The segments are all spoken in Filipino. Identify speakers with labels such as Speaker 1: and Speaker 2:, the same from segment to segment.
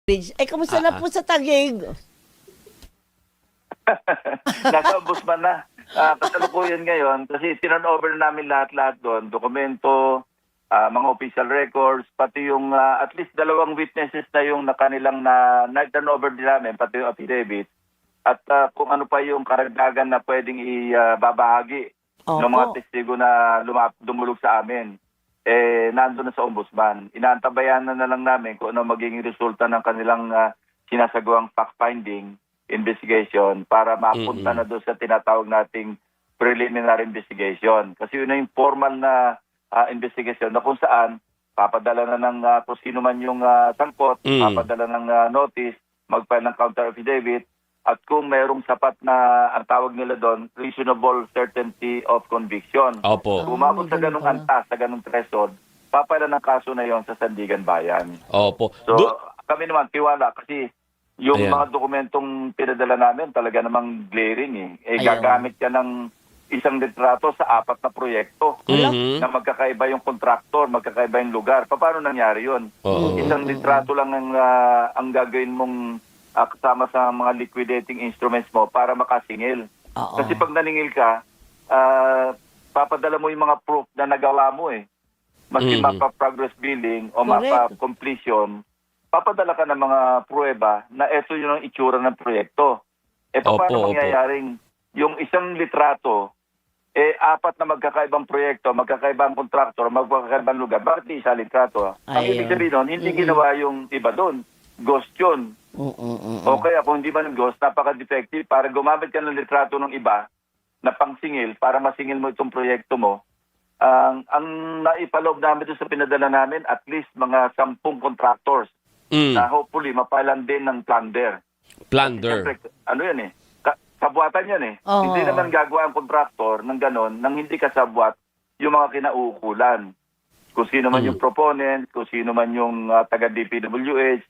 Speaker 1: Bridge. Ay, kamusta na po sa Taguig?
Speaker 2: Nasa ombudsman na. Kasalukuyan ngayon kasi tinan-over namin lahat-lahat doon. Dokumento, mga official records, pati yung at least 2 witnesses na yung kanilang na-turnover din namin, pati yung affidavit. At kung ano pa yung karagdagan na pwedeng ibabahagi ng mga testigo na dumulog sa amin. Nandun na sa ombudsman. Inaantabayan na lang namin kung ano magiging resulta ng kanilang sinasagawang fact-finding investigation para mapunta na doon sa tinatawag nating preliminary investigation. Kasi yun na yung formal na investigation na kung saan papadala na ng kung sino man yung sangkot, papadala ng notice, mag-file ng counter affidavit, at kung mayroong sapat na ang tawag nila doon, reasonable certainty of conviction.
Speaker 3: Opo.
Speaker 2: Umabot sa ganung antas, sa ganung threshold, papala ng kaso na yon sa Sandigan Bayan.
Speaker 3: Opo.
Speaker 2: So, kami naman, tiwala kasi yung
Speaker 3: Ayan.
Speaker 2: mga dokumentong pinadala namin talaga namang glaring gagamit ka ng isang litrato sa 4 na proyekto na magkakaiba yung kontraktor, magkakaiba yung lugar. Paano nangyari yun? Isang litrato lang ang gagawin mong kasama sa mga liquidating instruments mo para makasingil. Kasi pag naningil ka, papadala mo yung mga proof na nagawa mo Maski mapa-progress billing o mapa-completion, papadala ka ng mga pruweba na ito yung itsura ng proyekto. Paano mangyayaring yung isang litrato, 4 na magkakaibang proyekto, magkakaibang kontraktor, magkakaibang lugar, bakit di isa litrato? Ang ibig sabihin nun, hindi ginawa yung iba doon. Ghost yun. O kaya kung hindi man ghost, napaka-defective para gumamit ka ng litrato ng iba na pangsingil para masingil mo itong proyekto mo. Ang naipaloob namin doon sa pinadala namin, at least mga 10 contractors na hopefully mapalan din ng plunder.
Speaker 3: Plunder.
Speaker 2: Siyempre, ano yan kabuatan yan Hindi naman gagawa ang contractor ng ganon nang hindi kasabwat yung mga kinauukulan. Kung sino man yung proponent, kung sino man yung taga-DPWH,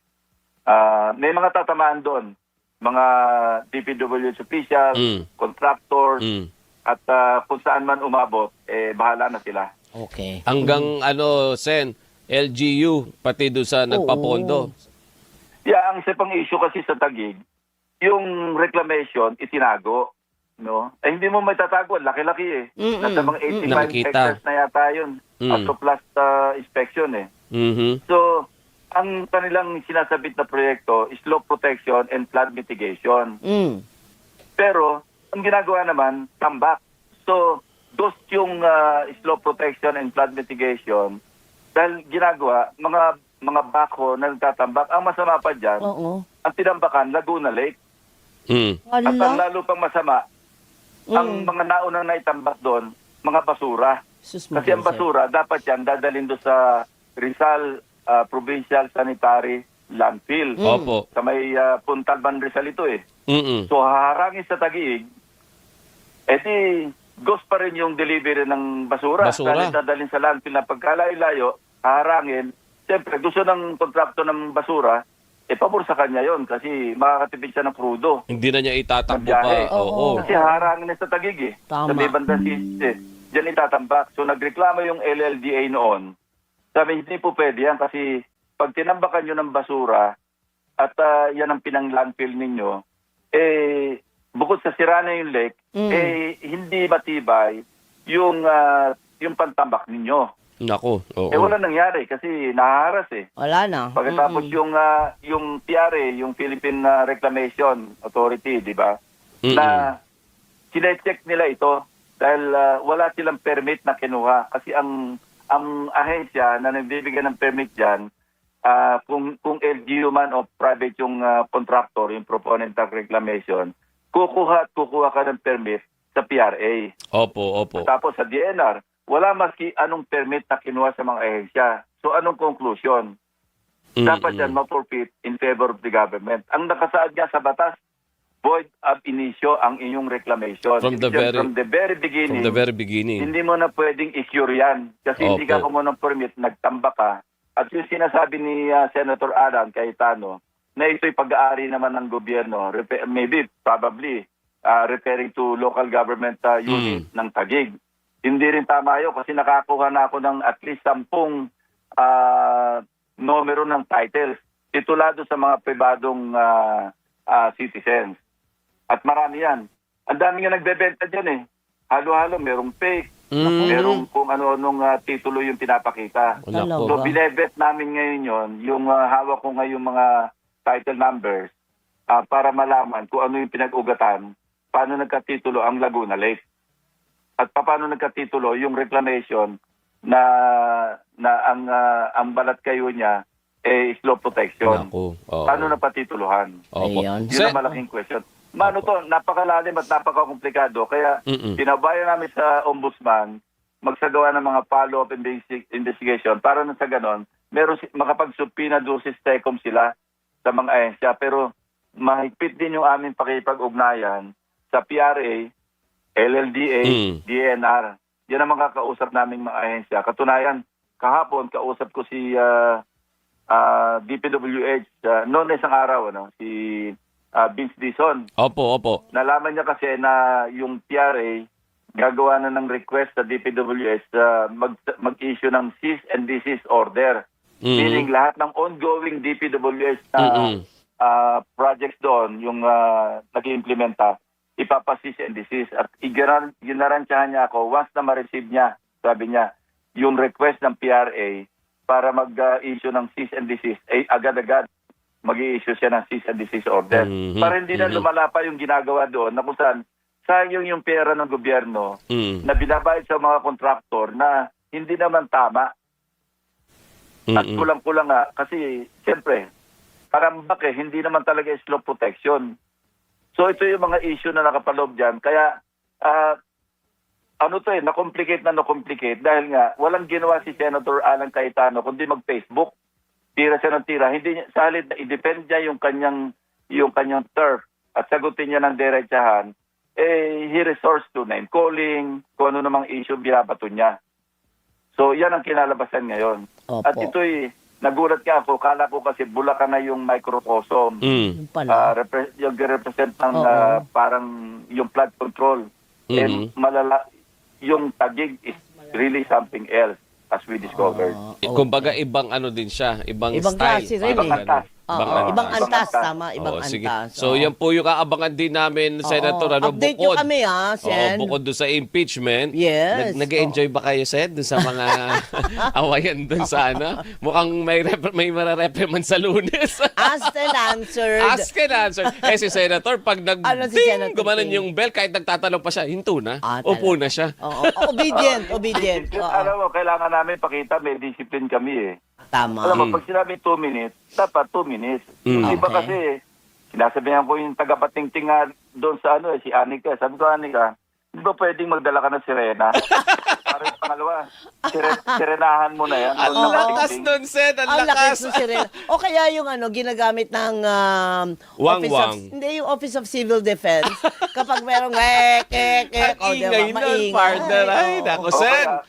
Speaker 2: may mga tatamaan doon. Mga DPWH officials, contractors, at kung saan man umabot, bahala na sila.
Speaker 1: Okay.
Speaker 3: Hanggang Sen, LGU, pati doon sa nagpapondo.
Speaker 2: Yeah, ang isa pang issue kasi sa Taguig, yung reclamation, itinago. No? Hindi mo may tatago, laki-laki Nasa mga 85
Speaker 3: Nakikita.
Speaker 2: hectares na yata yun. Auto plus inspection So, ang kanilang sinasabit na proyekto is slope protection and flood mitigation. Pero, ang ginagawa naman, tambak. So, dos yung slope protection and flood mitigation, dahil ginagawa, mga bako na nagtatambak, ang masama pa dyan, ang tinambakan, Laguna Lake. At ang lalo pang masama, ang mga naunang naitambak doon, mga basura. Kasi ang basura, dapat yan dadalhin doon sa Rizal Provincial Sanitary Landfill.
Speaker 3: Opo.
Speaker 2: Sa may Puntalban Rizal ito
Speaker 3: Mm-mm.
Speaker 2: So haharangin sa Taguig, ghost pa rin yung delivery ng basura. Dahil dadalhin sa landfill na pagkalayo-layo, haharangin. Siyempre, gusto ng kontrakto ng basura, pabor sa kanya yon kasi makakatipid siya ng crudo.
Speaker 3: Hindi na niya itatakbo pa. Oo.
Speaker 2: Kasi harangin na sa Taguig
Speaker 1: Tama.
Speaker 2: Sa may bandang diyan itatambak. So nagreklamo yung LLDA noon. Sabi, hindi po pwede yan kasi pag tinambakan nyo ng basura at yan ang pinang-landfill ninyo, bukod sa sira na yung lake, hindi matibay yung pantambak ninyo.
Speaker 3: Nako. Oo.
Speaker 2: Wala nangyari kasi nahaharas
Speaker 1: Wala na.
Speaker 2: Pagkatapos yung PRA, yung Philippine Reclamation Authority, di ba? Na sinecheck nila ito dahil wala silang permit na kinuha. Kasi ang ahensya na nagbibigay ng permit diyan, kung LGU man o private yung contractor, yung proponent ng reclamation, kukuha ka ng permit sa PRA.
Speaker 3: Opo.
Speaker 2: Tapos sa DNR, wala maski anong permit na kinuha sa mga ahensya. So anong conclusion? Dapat yan ma-forfeit in favor of the government. Ang nakasaad niya sa batas, void ab initio ang inyong reclamation.
Speaker 3: From the very beginning.
Speaker 2: Hindi mo na pwedeng i-cure yan. Kasi hindi ka kumuha ng permit, nagtamba ka. At yung sinasabi ni Senator Alan Cayetano, na ito'y pag-aari naman ng gobyerno, probably referring to local government unit ng Taguig. Hindi rin tama yun kasi nakakuha na ako ng at least 10 numero ng titles titulado sa mga pribadong citizens. At marami yan. Ang dami nga nagbebenta dyan eh. Halo-halo, merong fake, merong kung ano-anong titulo yung pinapakita.
Speaker 3: Nako.
Speaker 2: So, binebet namin ngayon yon, yung hawak ko ngayon mga title numbers para malaman kung ano yung pinag-ugatan, paano nagkatitulo ang Laguna Lake. At paano nagkatitulo yung reclamation na ang balat kayo niya slow protection.
Speaker 3: Nako. Oo.
Speaker 2: Paano napatituluhan?
Speaker 3: Opo.
Speaker 1: Ayun.
Speaker 2: Yun ang malaking question. Mano to, napakalalim at napakakomplikado. Kaya pinabayan namin sa ombudsman magsagawa ng mga follow-up investigation para na sa ganon, makapag-subpoena dosis TECOM sila sa mga ahensya. Pero mahigpit din yung aming pakipag-ugnayan sa PRA, LLDA, DNR. Yan ang mga kakausap naming mga ahensya. Katunayan, kahapon kausap ko si DPWH, noon na isang araw, si Vince Dizon.
Speaker 3: Opo.
Speaker 2: Nalaman niya kasi na yung PRA gagawa na ng request sa DPWH mag-issue ng cease and desist order. Meaning lahat ng ongoing DPWH na projects doon, yung nag-implementa, ipapa-cease and desist. At ginarantyahan niya ako, once na ma-receive niya, sabi niya, yung request ng PRA para mag-issue ng cease and desist, agad-agad mag-i-issue siya ng cease and desist order. Para hindi na lumala pa yung ginagawa doon na kung saan sayang yung pera ng gobyerno na binabayad sa mga kontraktor na hindi naman tama. At kulang-kulang nga kasi siyempre parang hindi naman talaga slow protection. So ito yung mga issue na nakapaloob dyan. Kaya na-complicate dahil nga walang ginawa si Senator Alan Cayetano kundi mag-Facebook. Tira siya ng tira. Hindi niya, sa halip na i-defend niya yung kanyang turf at sagutin niya ng diretsahan, he resorts to name calling, kung ano namang issue binabato niya. So, yan ang kinalabasan ngayon.
Speaker 1: Opo.
Speaker 2: At ito'y, nagulat ka ako, kala ko kasi Bulacan na yung microcosm.
Speaker 1: Yung pala.
Speaker 2: Yung represent ng parang yung flood control. And malala, yung Taguig is really something else as we discovered.
Speaker 3: Kumbaga ibang ano din siya, ibang
Speaker 1: Ibang
Speaker 3: style.
Speaker 1: klase rin
Speaker 2: Ibang
Speaker 1: eh.
Speaker 2: antas.
Speaker 1: Ibang antas, tama. Ibang
Speaker 3: Sige.
Speaker 1: antas.
Speaker 3: So yan po yung aabangan din namin, Senator.
Speaker 1: Update nyo kami Sen.
Speaker 3: Bukod doon sa impeachment.
Speaker 1: Yes.
Speaker 3: Nag-enjoy ba kayo, Sen, doon sa mga awayan doon sa ano? Mukhang may mara-reprimand sa Lunes.
Speaker 1: Asked and answered.
Speaker 3: Ask and answer. Si Senator, pag
Speaker 1: Si Senator
Speaker 3: gumanon
Speaker 1: Ting?
Speaker 3: yung bell, kahit nagtatanong pa siya, hinto na.
Speaker 1: talaga.
Speaker 3: Upo na siya.
Speaker 1: Obedient.
Speaker 2: Alam mo, kailangan namin pakita may discipline kami eh.
Speaker 1: Tama.
Speaker 2: Alam mo, pag sinabi 2 minutes, dapat 2 minutes. Yung iba
Speaker 1: Okay.
Speaker 2: kasi, sinasabihan ko yung taga-patingting nga doon sa si Anika. Sabi ko, Anika, di ba pwedeng magdala ka ng sirena? Para yung pangalawa, sirenahan mo na yan.
Speaker 3: Ang
Speaker 2: Huwag na
Speaker 3: lakas
Speaker 2: patingting.
Speaker 3: doon, Sen. Ang
Speaker 1: Ang lakas
Speaker 3: lakas.
Speaker 1: ng sirena. O kaya yung ginagamit ng
Speaker 3: Wang-wang.
Speaker 1: Hindi, yung Office of Civil Defense. Kapag merong
Speaker 3: Ang ingay nun, partner. Ay,
Speaker 1: Oo.
Speaker 3: nako,
Speaker 2: O
Speaker 3: Sen.
Speaker 2: kaya,